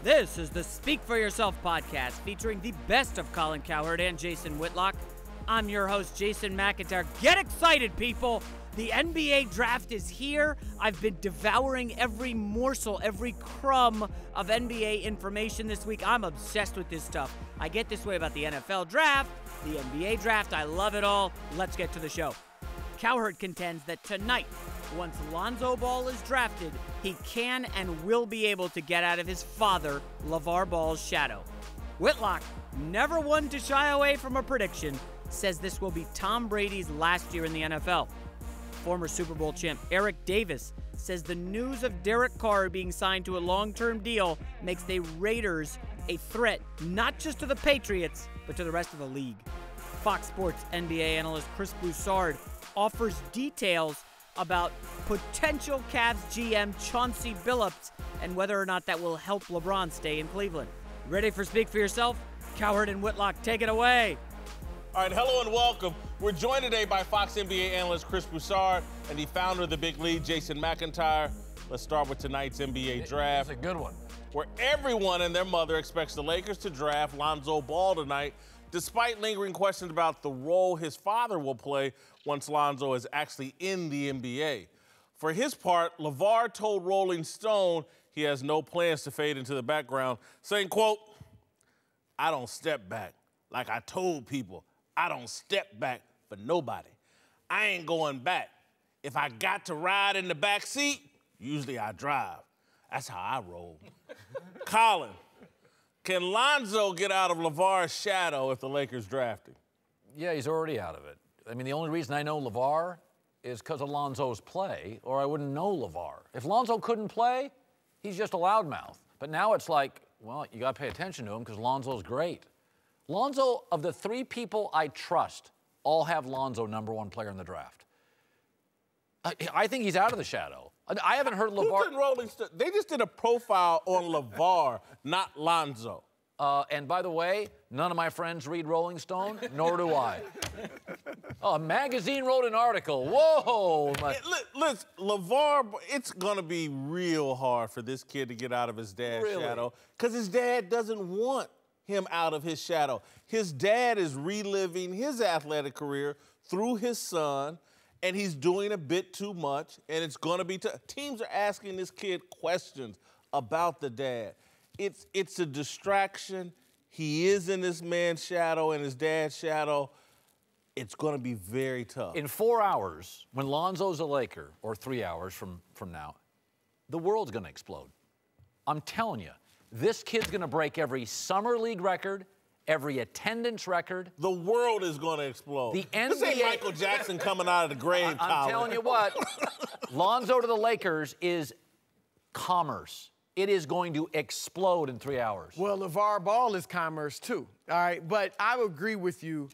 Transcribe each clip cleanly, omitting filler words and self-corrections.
This is the Speak For Yourself podcast featuring the best of Colin Cowherd and Jason Whitlock. I'm your host, Jason McIntyre. Get excited, people! The NBA draft is here. I've been devouring every morsel, every crumb of NBA information this week. I'm obsessed with this stuff. I get this way about the NFL draft, the NBA draft. I love it all. Let's get to the show. Cowherd contends that tonight, once Lonzo Ball is drafted, he can and will be able to get out of his father, LeVar Ball's shadow. Whitlock, never one to shy away from a prediction, says this will be Tom Brady's last year in the NFL. Former Super Bowl champ Eric Davis says the news of Derek Carr being signed to a long-term deal makes the Raiders a threat not just to the Patriots, but to the rest of the league. Fox Sports NBA analyst Chris Broussard offers details about potential Cavs GM Chauncey Billups and whether or not that will help LeBron stay in Cleveland. Ready for Speak For Yourself? Cowherd and Whitlock, take it away. All right, hello and welcome. We're joined today by Fox NBA analyst Chris Broussard and the founder of the Big Lead, Jason McIntyre. Let's start with tonight's NBA draft. It's a good one. Where everyone and their mother expects the Lakers to draft Lonzo Ball tonight, despite lingering questions about the role his father will play once Lonzo is actually in the NBA. For his part, LeVar told Rolling Stone he has no plans to fade into the background, saying, quote, "I don't step back. Like I told people, I don't step back for nobody. I ain't going back. If I got to ride in the back seat, usually I drive. That's how I roll." Colin, can Lonzo get out of LeVar's shadow if the Lakers draft him? Yeah, he's already out of it. I mean, the only reason I know LeVar is because of Lonzo's play, or I wouldn't know LeVar. If Lonzo couldn't play, he's just a loudmouth. But now it's like, well, you got to pay attention to him because Lonzo's great. Lonzo, of the three people I trust, all have Lonzo number one player in the draft. I think he's out of the shadow. I haven't heard LeVar. Who's in Rolling Stone? They just did a profile on LeVar, not Lonzo. And by the way, none of my friends read Rolling Stone, nor do I. Oh, a magazine wrote an article. Whoa! Listen, LeVar, it's going to be real hard for this kid to get out of his dad's shadow because his dad doesn't want him out of his shadow. His dad is reliving his athletic career through his son, and he's doing a bit too much, and it's going to be teams are asking this kid questions about the dad. It's a distraction. He is in this man's shadow and his dad's shadow. It's going to be very tough. In 4 hours, when Lonzo's a Laker, or 3 hours from now, the world's going to explode. I'm telling you, this kid's going to break every summer league record, every attendance record. The world is going to explode. The NBA, this ain't Michael Jackson coming out of the grave, Colin. I'm telling you what, Lonzo to the Lakers is commerce. It is going to explode in 3 hours. Well, LeVar Ball is commerce too, all right? But I would agree with you.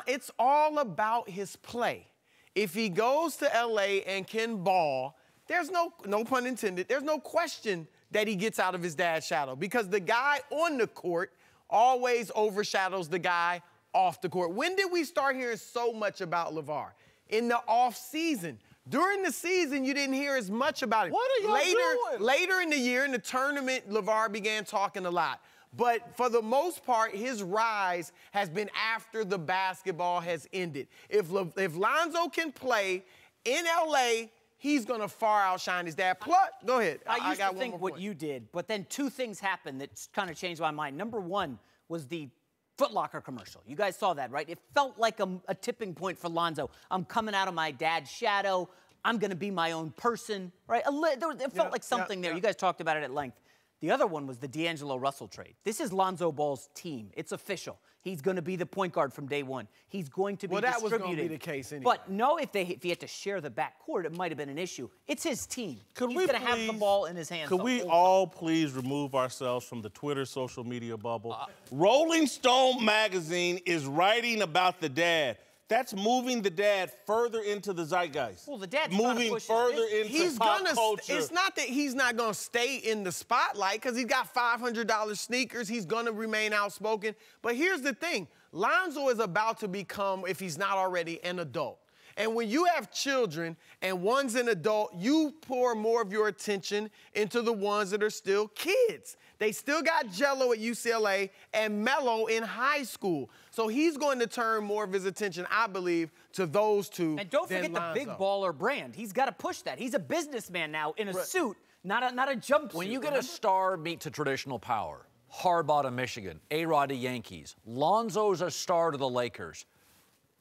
It's all about his play. If he goes to L.A. and can ball, there's no pun intended, there's no question that he gets out of his dad's shadow because the guy on the court always overshadows the guy off the court. When did we start hearing so much about LeVar? In the off season. During the season, you didn't hear as much about it. What are y'all doing? Later in the year, in the tournament, LeVar began talking a lot. But for the most part, his rise has been after the basketball has ended. If Lonzo can play in L.A., he's going to far outshine his dad. Plus, go ahead. I used to think what you did, but then two things happened that kind of changed my mind. Number one was the Foot Locker commercial. You guys saw that, right? It felt like a tipping point for Lonzo. I'm coming out of my dad's shadow. I'm going to be my own person, right? It felt like something there. You guys talked about it at length. The other one was the D'Angelo Russell trade. This is Lonzo Ball's team. It's official. He's going to be the point guard from day one. He's going to be distributing. Well, that was going to be the case anyway. But no, if he had to share the backcourt, it might have been an issue. It's his team. He's going to have the ball in his hands. Could we all please remove ourselves from the Twitter social media bubble? Rolling Stone magazine is writing about the dad. That's moving the dad further into the zeitgeist. Well, the dad's moving further into pop culture. It's not that he's not going to stay in the spotlight because he's got $500 sneakers. He's going to remain outspoken. But here's the thing. Lonzo is about to become, if he's not already, an adult. And when you have children and one's an adult, you pour more of your attention into the ones that are still kids. They still got Jello at UCLA and Melo in high school. So he's going to turn more of his attention, I believe, to those two. And don't forget the Lonzo. big baller brand. He's got to push that. He's a businessman now in a suit, not a jumpsuit. When you get a star meet to traditional power, Harbaugh to Michigan, A-Rod to Yankees, Lonzo's a star to the Lakers.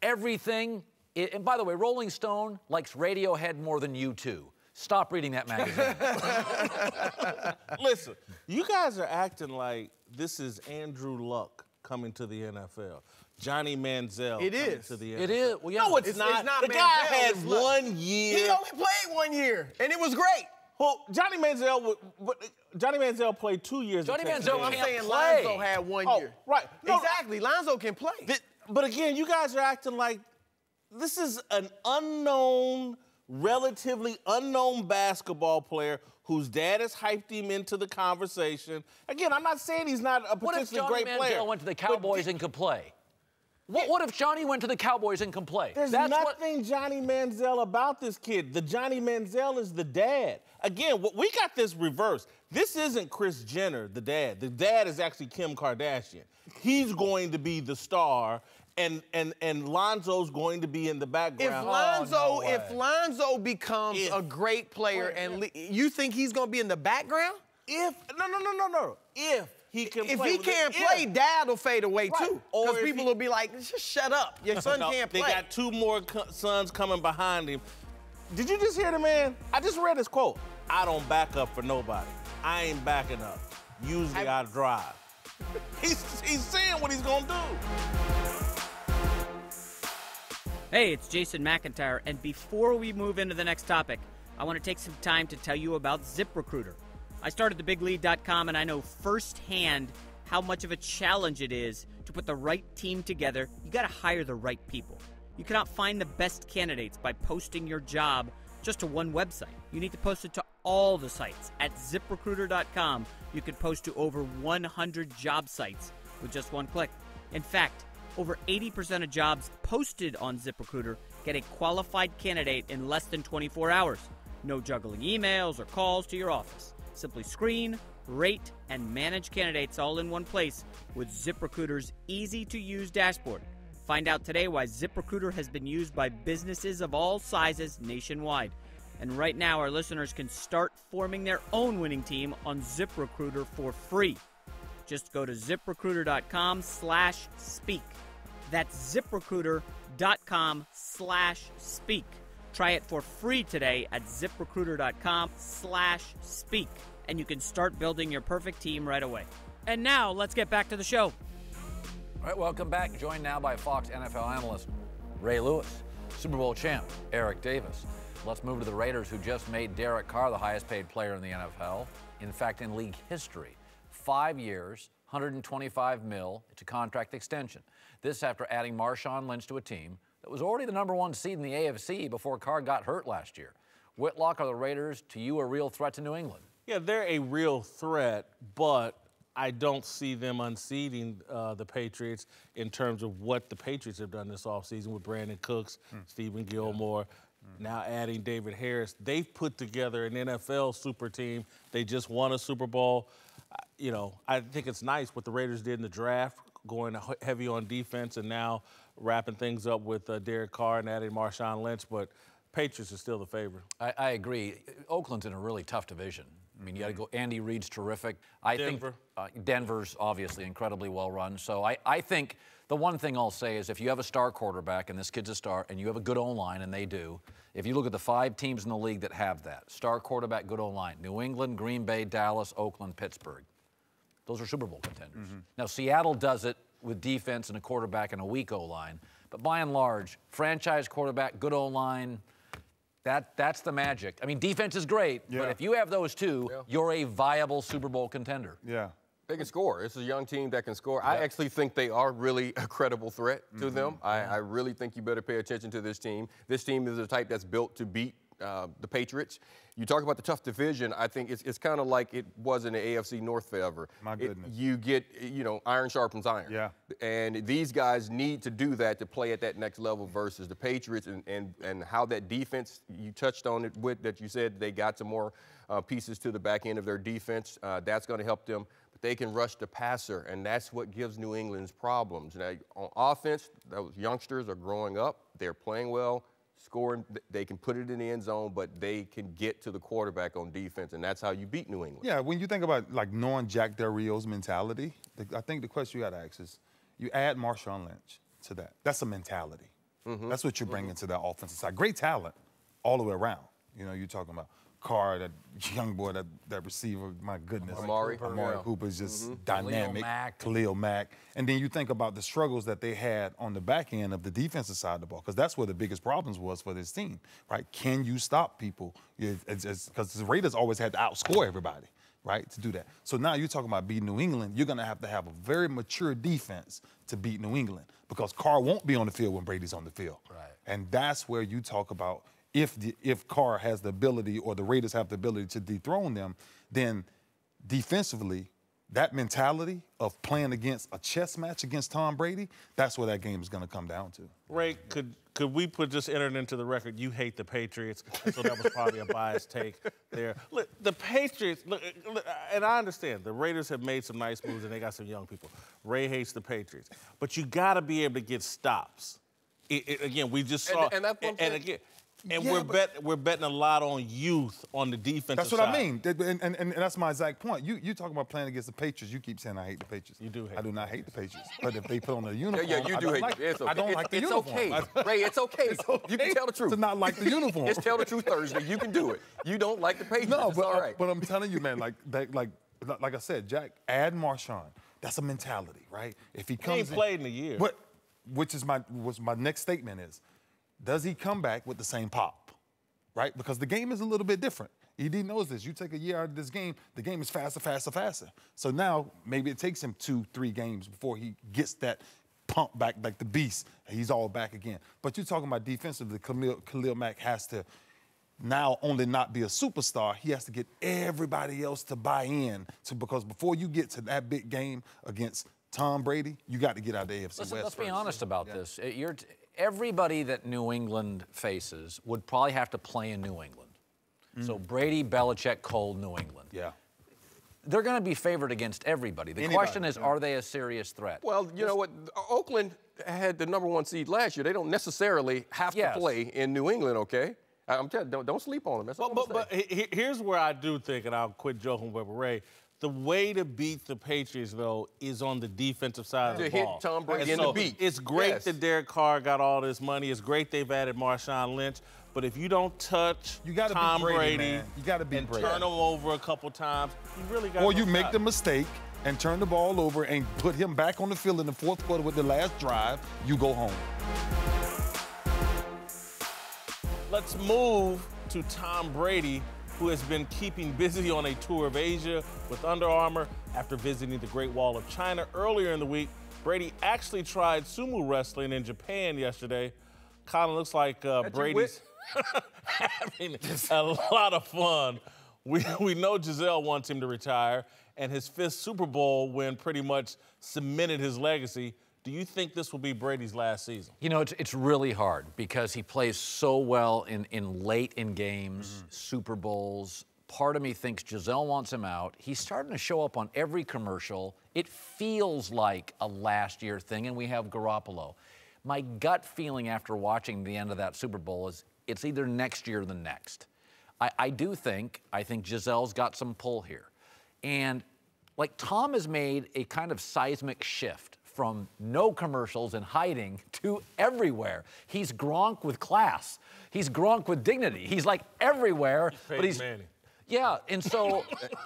Everything, and by the way, Rolling Stone likes Radiohead more than U2. Stop reading that magazine. Listen, you guys are acting like this is Andrew Luck coming to the NFL. Johnny Manziel It coming is. to the NFL. It is. Well, yeah. No, it's not. not The guy Manziel, had it's Luck. 1 year. He only played 1 year, and it was great. Well, Johnny Manziel played 2 years. Johnny at Texas Manziel A&M. I'm can't saying play. Lonzo had 1 Oh, year. right. No, Exactly. Lonzo can play. But again, you guys are acting like this is an unknown, relatively unknown basketball player whose dad has hyped him into the conversation. Again, I'm not saying he's not a What if potentially Johnny great player. Manziel went to the Cowboys and could play? What if Johnny went to the Cowboys and could play? There's nothing Johnny Manziel about this kid. The Johnny Manziel is the dad. Again, we got this reversed. This isn't Kris Jenner, the dad. The dad is actually Kim Kardashian. He's going to be the star, and Lonzo's going to be in the background. If Lonzo becomes a great player, you think he's going to be in the background? No. If he can If play. he can't play, Dad will fade away Right. too. Or Because if people he- will be like, just shut up. Your son No, can't play. They got 2 more sons coming behind him. Did you just hear the man? I just read his quote. I don't back up for nobody. I ain't backing up. Usually I drive. He's saying what he's gonna do. Hey, it's Jason McIntyre, and before we move into the next topic, I want to take some time to tell you about ZipRecruiter. I started thebiglead.com, and I know firsthand how much of a challenge it is to put the right team together. You got to hire the right people. You cannot find the best candidates by posting your job just to one website. You need to post it to all the sites. At ZipRecruiter.com, you can post to over 100 job sites with just one click. In fact, over 80% of jobs posted on ZipRecruiter get a qualified candidate in less than 24 hours. No juggling emails or calls to your office. Simply screen, rate, and manage candidates all in one place with ZipRecruiter's easy-to-use dashboard. Find out today why ZipRecruiter has been used by businesses of all sizes nationwide. And right now, our listeners can start forming their own winning team on ZipRecruiter for free. Just go to ZipRecruiter.com/speak. That's ZipRecruiter.com/speak. Try it for free today at ZipRecruiter.com/speak. And you can start building your perfect team right away. And now, let's get back to the show. All right, welcome back. Joined now by Fox NFL analyst Ray Lewis, Super Bowl champ Eric Davis. Let's move to the Raiders, who just made Derek Carr the highest-paid player in the NFL. In fact, in league history, 5 years, $125 million. It's a contract extension. This after adding Marshawn Lynch to a team that was already the #1 seed in the AFC before Carr got hurt last year. Whitlock, are the Raiders to you a real threat to New England? Yeah, they're a real threat, but I don't see them unseating the Patriots in terms of what the Patriots have done this offseason with Brandon Cooks, Stephen Gilmore, now adding David Harris. They've put together an NFL super team. They just won a Super Bowl. I think it's nice what the Raiders did in the draft, going heavy on defense and now wrapping things up with Derek Carr and adding Marshawn Lynch, but Patriots are still the favorite. I agree. Oakland's in a really tough division. I mean, you got to go. Andy Reid's terrific. Denver. think Denver's obviously incredibly well run. So I think the one thing I'll say is if you have a star quarterback, and this kid's a star, and you have a good O-line, and they do, if you look at the 5 teams in the league that have that, star quarterback, good O-line, New England, Green Bay, Dallas, Oakland, Pittsburgh. Those are Super Bowl contenders. Now, Seattle does it with defense and a quarterback and a weak O-line. But by and large, franchise quarterback, good O-line, that's the magic. I mean, defense is great, but if you have those two, you're a viable Super Bowl contender. Yeah. They can score. It's a young team that can score. I actually think they are really a credible threat to them. I really think you better pay attention to this team. This team is the type that's built to beat the Patriots. You talk about the tough division. I think it's kind of like it was in the AFC North forever. My goodness. You get, iron sharpens iron. Yeah. And these guys need to do that to play at that next level versus the Patriots and how that defense, you touched on it with that you said they got some more pieces to the back end of their defense. That's going to help them. But they can rush the passer, and that's what gives New England's problems. Now, on offense, those youngsters are growing up. They're playing well. Scoring, they can put it in the end zone, but they can get to the quarterback on defense, and that's how you beat New England. Yeah, when you think about like knowing Jack Del Rio's mentality, I think the question you got to ask is, you add Marshawn Lynch to that. That's a mentality. That's what you're bringing to that offensive side. Great talent all the way around. You're talking about Carr, that young boy, that receiver, my goodness. Amari Cooper is just dynamic. Khalil Mack. And then you think about the struggles that they had on the back end of the defensive side of the ball, because that's where the biggest problems was for this team, right? Can you stop people? Because the Raiders always had to outscore everybody, right, to do that. So now you're talking about beating New England. You're going to have a very mature defense to beat New England, because Carr won't be on the field when Brady's on the field. Right. And that's where you talk about if Carr has the ability, or the Raiders have the ability to dethrone them, then defensively, that mentality of playing against a chess match against Tom Brady, that's where that game is going to come down to. Ray, could we just enter it into the record? You hate the Patriots, so that was probably a biased take there. Look, the Patriots, look, and I understand the Raiders have made some nice moves and they got some young people. Ray hates the Patriots, but you got to be able to get stops. Again, we just saw, and that's one thing. again. And Yeah, we're betting a lot on youth on the defensive That's what side. I mean, and that's my exact point. You talk about playing against the Patriots. You keep saying I hate the Patriots. You do hate I do not hate the Patriots. But if they put on a uniform, Yeah, you do hate like, it. It's okay. I don't like the uniform. It's okay, Ray. It's okay. You can tell the truth. To not like the uniform. It's Tell the Truth Thursday. You can do it. You don't like the Patriots. No, it's but all right. but I'm telling you, man, like I said, Jack, add Marshawn. That's a mentality, right? If he comes, He ain't played in a year. Which is my next statement is, does he come back with the same pop? Right? Because the game is a little bit different. ED knows this. You take a year out of this game, the game is faster, faster, faster. So now maybe it takes him 2-3 games before he gets that pump back like the beast. He's all back again. But you're talking about defensively, Khalil Mack has to now only not be a superstar. He has to get everybody else to buy in. Because before you get to that big game against Tom Brady, you got to get out of the AFC West. Let's be honest about this. Yeah. Everybody that New England faces would probably have to play in New England. So Brady, Belichick, Cole, New England. Yeah. They're going to be favored against everybody. The question is, are they a serious threat? Well, you know what? Oakland had the #1 seed last year. They don't necessarily have to play in New England, okay? I'm telling you, don't sleep on them. That's all But here's where I do think, and I'll quit joking with Ray, the way to beat the Patriots, though, is on the defensive side of the ball. To hit Tom Brady in so the beat. It's great Yes. that Derek Carr got all this money. It's great they've added Marshawn Lynch. But if you don't touch Tom Brady, you got to be and Brady. turn him over a couple times, you really got. Or you make the mistake and turn the ball over and put him back on the field in the fourth quarter with the last drive, you go home. Let's move to Tom Brady, who has been keeping busy on a tour of Asia with Under Armour after visiting the Great Wall of China earlier in the week. Brady actually tried sumo wrestling in Japan yesterday. Colin, looks like Brady's having a lot of fun. We know Giselle wants him to retire, and his 5th Super Bowl win pretty much cemented his legacy. Do you think this will be Brady's last season? You know, it's really hard because he plays so well in late in games, Super Bowls. Part of me thinks Giselle wants him out. He's starting to show up on every commercial. It feels like a last year thing, and we have Garoppolo. My gut feeling after watching the end of that Super Bowl is it's either next year or the next. I think Giselle's got some pull here. And like Tom has made a kind of seismic shift from no commercials and hiding to everywhere. He's Gronk with class. He's Gronk with dignity. He's like everywhere. But he's Manning. Yeah, and so,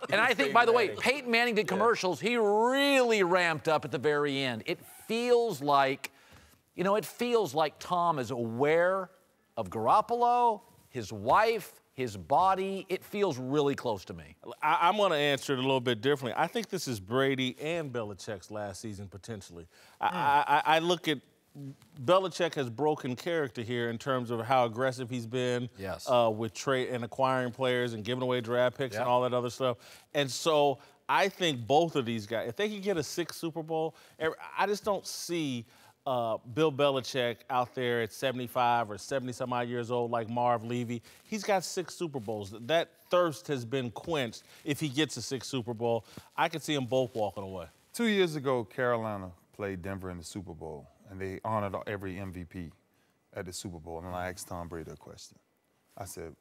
and I think, by the way, Peyton Manning did commercials. He really ramped up at the very end. It feels like, you know, Tom is aware of Garoppolo, his wife, his body. It feels really close to me. I'm going to answer it a little bit differently. I think this is Brady and Belichick's last season, potentially. I look at Belichick has broken character here in terms of how aggressive he's been with trade and acquiring players and giving away draft picks and all that other stuff. And so I think both of these guys, if they can get a 6th Super Bowl, I just don't see Bill Belichick out there at 75 or 70-some-odd years old like Marv Levy. He's got 6 Super Bowls. That thirst has been quenched if he gets a 6th Super Bowl. I could see them both walking away. 2 years ago, Carolina played Denver in the Super Bowl, and they honored every MVP at the Super Bowl. And I asked Tom Brady a question. I said,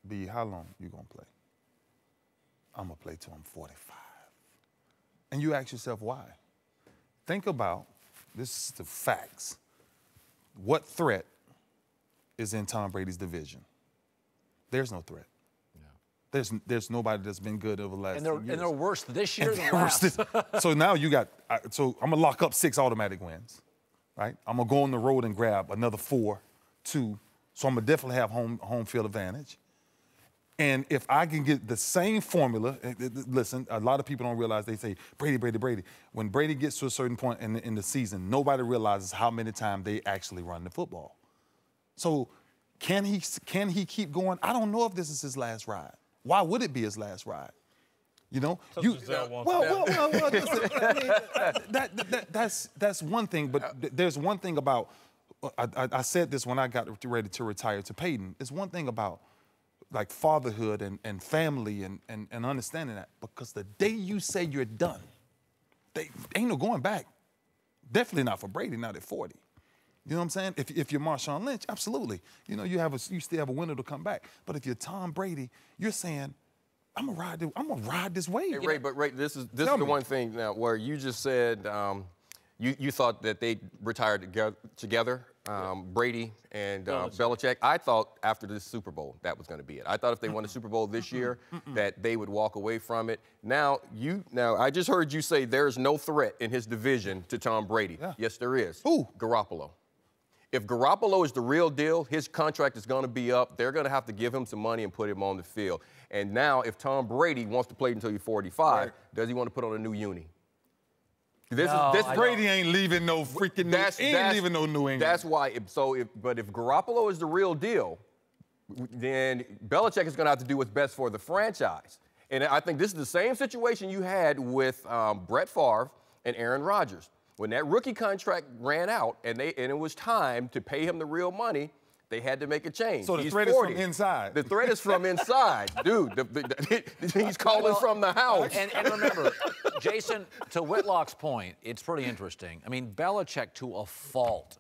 B, how long you going to play? I'm going to play till I'm 45. And you ask yourself why. Think about, this is the facts, what threat is in Tom Brady's division? There's no threat. There's nobody that's been good over the last 10 years. And they're worse this year than last. So now you got, so I'm gonna lock up 6 automatic wins, right? I'm gonna go on the road and grab another 4, 2. So I'm gonna definitely have home field advantage. And if I can get the same formula, listen, a lot of people don't realize, they say, Brady, Brady, Brady. When Brady gets to a certain point in the season, nobody realizes how many times they actually run the football. So can he keep going? I don't know if this is his last ride. Why would it be his last ride? You know, listen, I mean, that's one thing. But there's one thing about. I said this when I got ready to retire to Peyton. It's one thing about like fatherhood and family and understanding that, because the day you say you're done, ain't no going back. Definitely not for Brady, not at 40. You know what I'm saying? If you're Marshawn Lynch, absolutely. You know, you still have a window to come back. But if you're Tom Brady, you're saying, I'm gonna ride this wave. Hey, Ray, this is the one thing now where you just said you thought that they retired together, Brady and Belichick. I thought after this Super Bowl that was going to be it. I thought if they won the Super Bowl this year that they would walk away from it. Now I just heard you say there's no threat in his division to Tom Brady. Yeah. Yes, there is. Who? Garoppolo. If Garoppolo is the real deal, his contract is going to be up. They're going to have to give him some money and put him on the field. And now, if Tom Brady wants to play until he's 45, does he want to put on a new uni? Brady ain't leaving no freaking. Ain't leaving no New England. That's why. But if Garoppolo is the real deal, then Belichick is going to have to do what's best for the franchise. And I think this is the same situation you had with Brett Favre and Aaron Rodgers. When that rookie contract ran out and it was time to pay him the real money, they had to make a change. So the threat is from inside. The threat is from inside. Dude, he's calling from the house. And remember, Jason, to Whitlock's point, it's pretty interesting. I mean, Belichick, to a fault,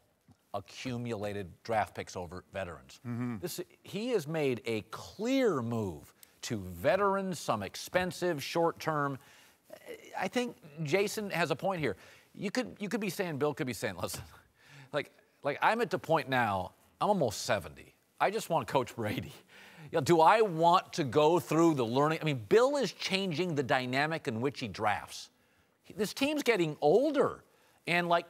accumulated draft picks over veterans. He has made a clear move to veterans, some expensive, short-term. I think Jason has a point here. You could be saying, Bill could be saying, listen, like I'm at the point now, I'm almost 70. I just want to coach Brady. You know, do I want to go through the learning? I mean, Bill is changing the dynamic in which he drafts. This team's getting older. And, like,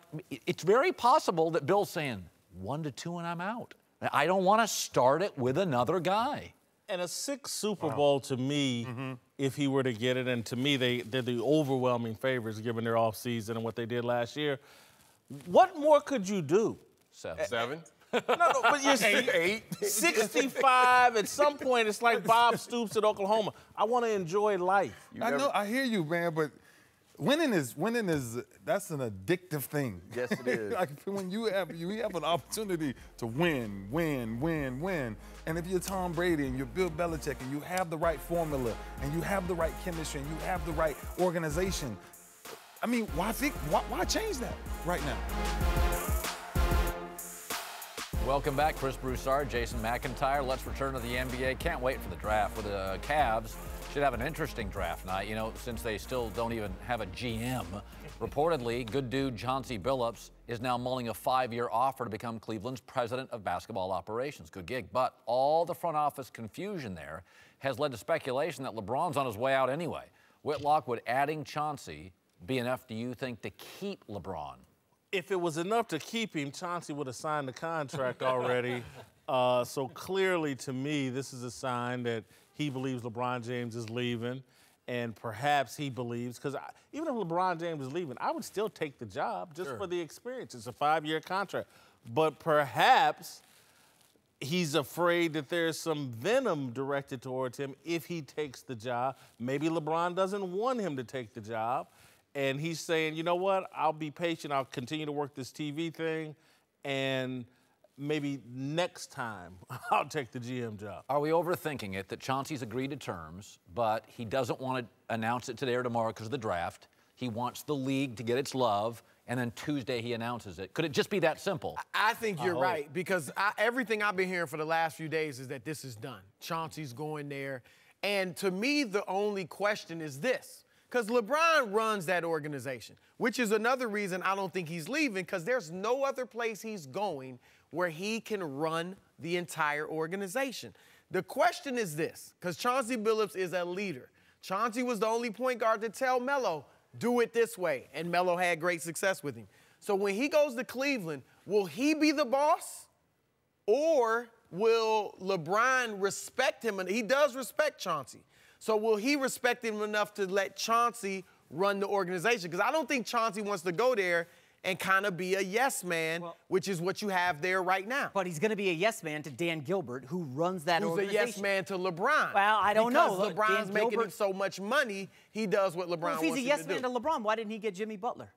it's very possible that Bill's saying, 1 to 2 and I'm out. I don't want to start it with another guy. And a 6th Super Bowl, to me, if he were to get it, and to me, they're the overwhelming favorites given their offseason and what they did last year. What more could you do? 7? No, but you're 8. 65, at some point, it's like Bob Stoops at Oklahoma. I want to enjoy life. I hear you, man, but winning is that's an addictive thing. Yes, it is. Like when you have an opportunity to win, and if you're Tom Brady and you're Bill Belichick and you have the right formula and you have the right chemistry and you have the right organization, I mean, why change that right now? Welcome back, Chris Broussard, Jason McIntyre. Let's return to the NBA. Can't wait for the draft. For the Cavs, should have an interesting draft night, you know, since they still don't even have a GM. Reportedly, good dude Chauncey Billups is now mulling a 5-year offer to become Cleveland's president of basketball operations. Good gig. But all the front office confusion there has led to speculation that LeBron's on his way out anyway. Whitlock, would adding Chauncey be enough, do you think, to keep LeBron? If it was enough to keep him, Chauncey would have signed the contract already. So clearly, to me, this is a sign that he believes LeBron James is leaving. and perhaps he believes, because even if LeBron James is leaving, I would still take the job just for the experience. It's a 5-year contract. But perhaps he's afraid that there's some venom directed towards him if he takes the job. Maybe LeBron doesn't want him to take the job. And he's saying, you know what, I'll be patient. I'll continue to work this TV thing. And maybe next time I'll take the GM job. Are we overthinking it that Chauncey's agreed to terms, but he doesn't want to announce it today or tomorrow because of the draft? He wants the league to get its love, and then Tuesday he announces it. Could it just be that simple? I think you're right, because everything I've been hearing for the last few days is that this is done. Chauncey's going there. And to me, the only question is this, because LeBron runs that organization, which is another reason I don't think he's leaving, because there's no other place he's going where he can run the entire organization. The question is this, because Chauncey Billups is a leader. Chauncey was the only point guard to tell Melo, do it this way, and Melo had great success with him. So when he goes to Cleveland, will he be the boss, or will LeBron respect him? And he does respect Chauncey. So will he respect him enough to let Chauncey run the organization? Because I don't think Chauncey wants to go there and kind of be a yes man, which is what you have there right now. But he's going to be a yes man to Dan Gilbert, who runs that organization. Who's a yes man to LeBron. Well, I don't know. Because LeBron's making him so much money, he does what LeBron wants him to do. If he's a yes man to LeBron, why didn't he get Jimmy Butler?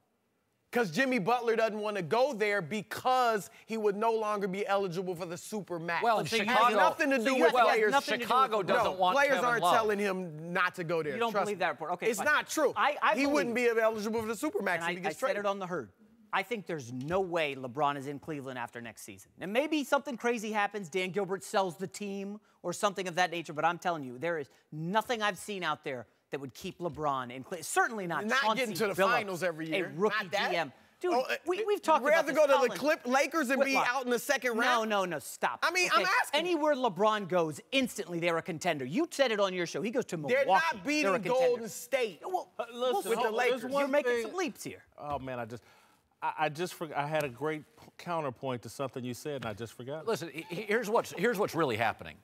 Because Jimmy Butler doesn't want to go there because he would no longer be eligible for the super max. Well, in Chicago, it has nothing to do with players. Chicago doesn't want players Kevin aren't Love. telling him not to go there. You don't believe that report? Okay, it's not true. He wouldn't be eligible for the super max if he gets traded. I said it on the herd. I think there's no way LeBron is in Cleveland after next season. And maybe something crazy happens, Dan Gilbert sells the team or something of that nature, but I'm telling you, there is nothing I've seen out there that would keep LeBron in Cleveland. Certainly not Chauncey getting to the Billups, finals every year. A rookie GM. Dude, we've talked about rather this. go to the Lakers and be out in the second round? No, stop. I mean, I'm asking. Anywhere LeBron goes, instantly they're a contender. You said it on your show. He goes to Milwaukee. They're not beating Golden State with the Lakers. You're making some leaps here. Oh, man, I just forgot. I had a great counterpoint to something you said, and I just forgot. Listen, here's what's really happening,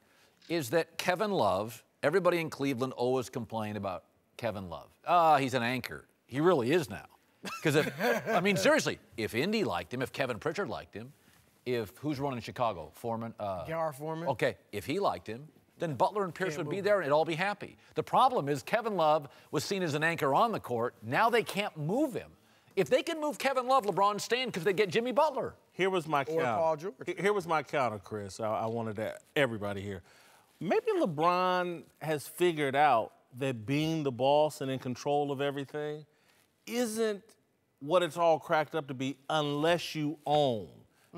is that Kevin Love, everybody in Cleveland always complained about Kevin Love. He's an anchor. He really is now. Because I mean, seriously, if Indy liked him, if Kevin Pritchard liked him, who's running Chicago? Foreman? Gar Foreman. Okay, if he liked him, then Butler and Pierce would be there and they'd all be happy. The problem is Kevin Love was seen as an anchor on the court. Now they can't move him. If they can move Kevin Love, LeBron's staying because they get Jimmy Butler. Here was my counter. Paul George. Here was my counter, Chris. I wanted everybody here. Maybe LeBron has figured out that being the boss and in control of everything isn't what it's all cracked up to be unless you own.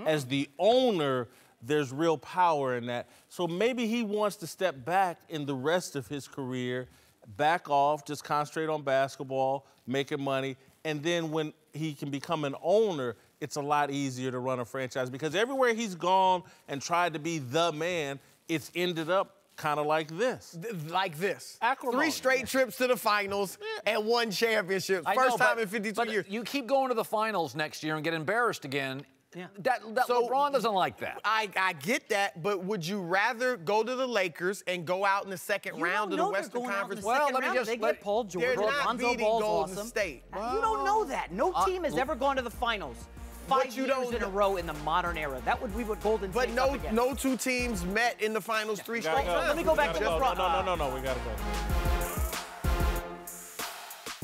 As the owner, there's real power in that. So maybe he wants to step back in the rest of his career, back off, just concentrate on basketball, making money, and then when he can become an owner, it's a lot easier to run a franchise because everywhere he's gone and tried to be the man, it's ended up kind of like this. Like this. Acrimony. 3 straight trips to the finals and 1 championship. First time in 52 years. You keep going to the finals next year and get embarrassed again. Yeah. So LeBron doesn't like that. I get that, but would you rather go to the Lakers and go out in the second round of the Western Conference? Well, let me just they get Paul George. They're not Lonzo beating Ball's Golden awesome. State. You don't know that. No team has ever gone to the finals 5 years in a row in the modern era. That would be what Golden State. But no 2 teams met in the finals 3 straight times. Let me go back to LeBron. No, we gotta go.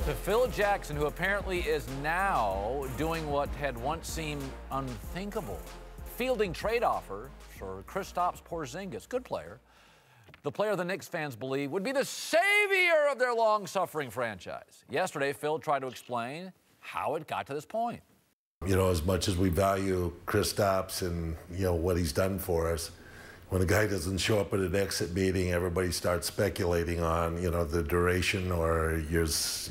To Phil Jackson, who apparently is now doing what had once seemed unthinkable, fielding trade offers for Kristaps Porzingis, good player, the player the Knicks fans believe would be the savior of their long-suffering franchise. Yesterday, Phil tried to explain how it got to this point. You know, as much as we value Kristaps and, you know, what he's done for us, when a guy doesn't show up at an exit meeting, everybody starts speculating on, you know, the duration or his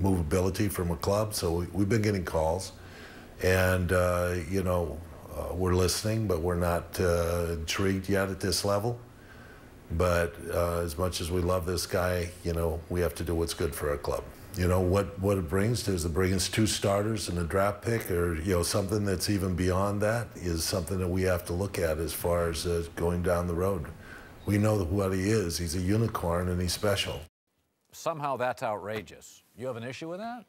movability from a club. So we've been getting calls, and, you know, we're listening, but we're not intrigued yet at this level. But as much as we love this guy, you know, we have to do what's good for our club. You know, what it brings is it brings 2 starters and a draft pick, or, you know, something that's even beyond that is something that we have to look at as far as going down the road. We know what he is. He's a unicorn and he's special. somehow that's outrageous. You have an issue with that?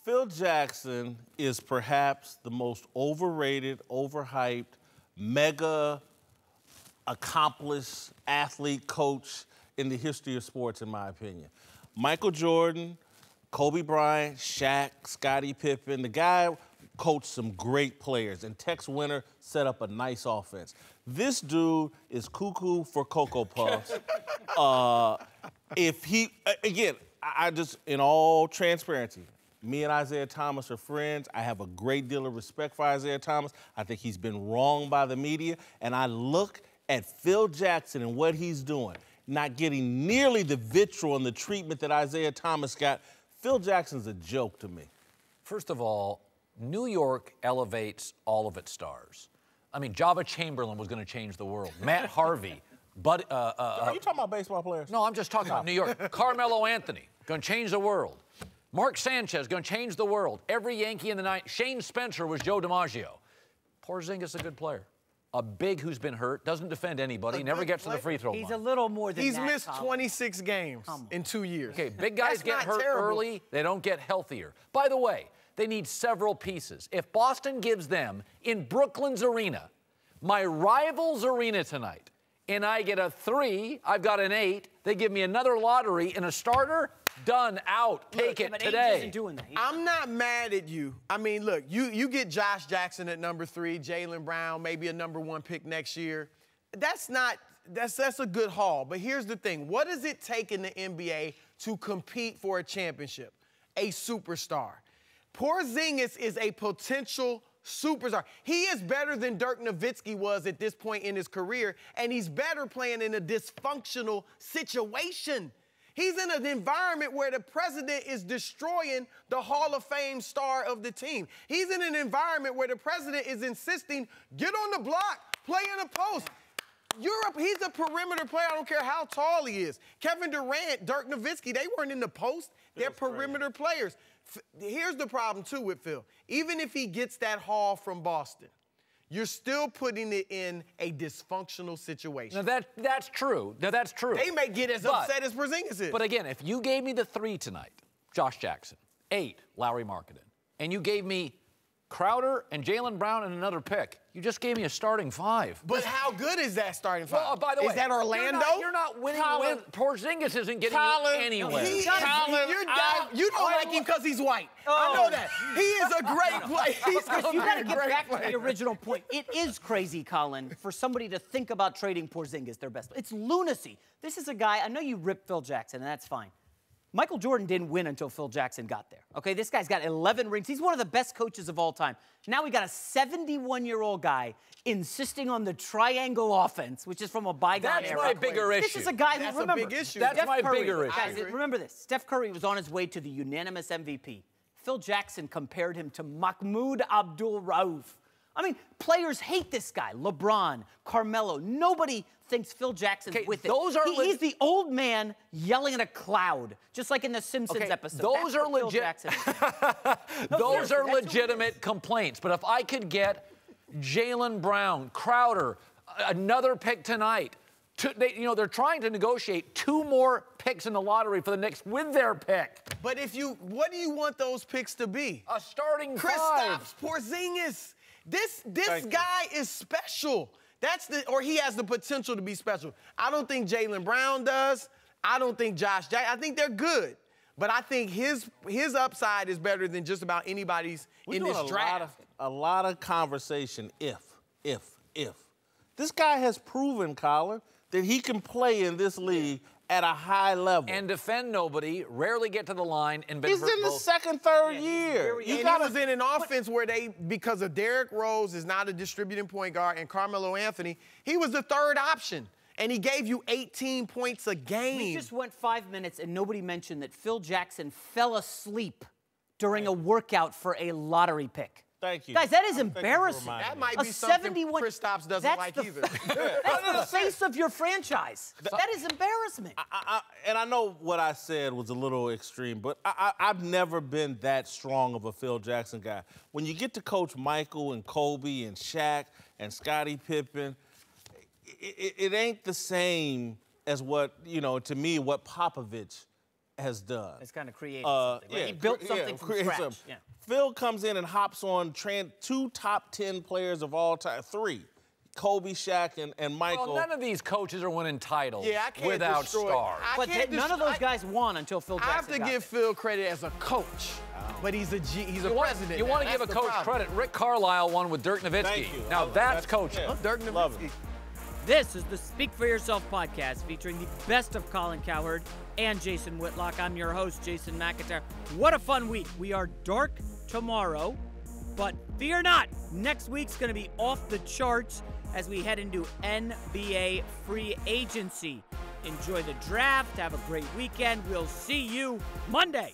Phil Jackson is perhaps the most overrated, overhyped, mega accomplished athlete coach in the history of sports, in my opinion. Michael Jordan, Kobe Bryant, Shaq, Scottie Pippen, the guy coached some great players, and Tex Winter set up a nice offense. This dude is cuckoo for Cocoa Puffs. I just, in all transparency, me and Isaiah Thomas are friends. I have a great deal of respect for Isaiah Thomas. I think he's been wronged by the media, and I look at Phil Jackson and what he's doing, not getting nearly the vitriol and the treatment that Isaiah Thomas got. Phil Jackson's a joke to me. First of all, New York elevates all of its stars. I mean, Java Chamberlain was going to change the world. Matt Harvey. But, are you talking about baseball players? No, I'm just talking about New York. Carmelo Anthony, going to change the world. Mark Sanchez, going to change the world. Every Yankee in the night. Shane Spencer was Joe DiMaggio. Porzingis, a good player. A big who's been hurt, doesn't defend anybody, never gets to the free throw line. He's a little more than He's that, missed Colin. 26 games in 2 years. Okay, big guys That's get not hurt terrible. early, they don't get healthier. By the way, they need several pieces. If Boston gives them, in Brooklyn's arena, my rival's arena tonight, and I get a 3, I've got an 8, they give me another lottery and a starter, done, out, take it today. Isn't doing that. I'm not mad at you. I mean, look, you get Josh Jackson at number 3, Jaylen Brown, maybe a number 1 pick next year. That's a good haul. But here's the thing. What does it take in the NBA to compete for a championship? A superstar. Porzingis is a potential superstar. He is better than Dirk Nowitzki was at this point in his career, and he's better playing in a dysfunctional situation. He's in an environment where the president is destroying the Hall of Fame star of the team. He's in an environment where the president is insisting, get on the block, play in the post. He's a perimeter player. I don't care how tall he is. Kevin Durant, Dirk Nowitzki, they weren't in the post. They're perimeter players. Here's the problem, too, with Phil. Even if he gets that haul from Boston, you're still putting it in a dysfunctional situation. Now, that's true. Now, that's true. They may get as upset as Porzingis is. But again, if you gave me the 3 tonight, Josh Jackson, 8, Lowry Markkanen, and you gave me Crowder and Jaylen Brown and another pick, you just gave me a starting 5. But how good is that starting 5? Well, by the way, is that Orlando? You're not winning. Porzingis isn't getting Colin, you anywhere. You don't like him because he's white. I know that. He is a great player. You got to get back to the original point. It is crazy, Colin, for somebody to think about trading Porzingis their best. It's lunacy. This is a guy, I know you ripped Phil Jackson, and that's fine. Michael Jordan didn't win until Phil Jackson got there. Okay, this guy's got 11 rings. He's one of the best coaches of all time. Now we got a 71-year-old guy insisting on the triangle offense, which is from a bygone era. That's my bigger issue. This is a guy who, remember, a big issue. That's my bigger issue. Guys, remember this. Steph Curry was on his way to the unanimous MVP. Phil Jackson compared him to Mahmoud Abdul-Rauf. I mean, players hate this guy. LeBron, Carmelo. Nobody thinks Phil Jackson's with it. He's the old man yelling at a cloud, just like in the Simpsons episode. Those are legit. Those are legitimate complaints. But if I could get Jaylen Brown, Crowder, another pick tonight. They're trying to negotiate 2 more picks in the lottery for the Knicks with their pick. But what do you want those picks to be? A starting 5. Kristaps Porzingis. This guy is special. Or he has the potential to be special. I don't think Jaylen Brown does. I don't think Josh Jackson. I think they're good. But I think his upside is better than just about anybody's in this draft. A lot of conversation if. This guy has proven, Colin, that he can play in this league at a high level. And defend nobody, rarely get to the line, and been He's hurt in the both. second, third year. He was in an offense where because of Derrick Rose is not a distributing point guard and Carmelo Anthony, he was the 3rd option. And he gave you 18 points a game. We just went 5 minutes and nobody mentioned that Phil Jackson fell asleep during a workout for a lottery pick. Thank you. Guys, that is embarrassing. That might be something Kristaps doesn't like either. That's the face of your franchise. That is embarrassment. And I know what I said was a little extreme, but I've never been that strong of a Phil Jackson guy. When you get to coach Michael and Kobe and Shaq and Scottie Pippen, it ain't the same as what, to me, what Popovich has done. It's kind of created something, right? Yeah, He built something from create scratch. something. Yeah. Phil comes in and hops on 2 top 10 players of all time, 3. Kobe, Shaq, and Michael. Well, none of these coaches are winning titles Yeah, I can't without destroy- stars. But none of those guys won until Phil Jackson I have to got give there. Phil credit as a coach, but he's a president. You want to now. give a That's the coach problem. credit. Rick Carlisle won with Dirk Nowitzki. Thank you. Now that's coaching. yeah. Dirk Love Nowitzki. it. This is the Speak for Yourself podcast featuring the best of Colin Cowherd and Jason Whitlock. I'm your host, Jason McIntyre. What a fun week. We are dark tomorrow, but fear not. Next week's going to be off the charts as we head into NBA free agency. Enjoy the draft. Have a great weekend. We'll see you Monday.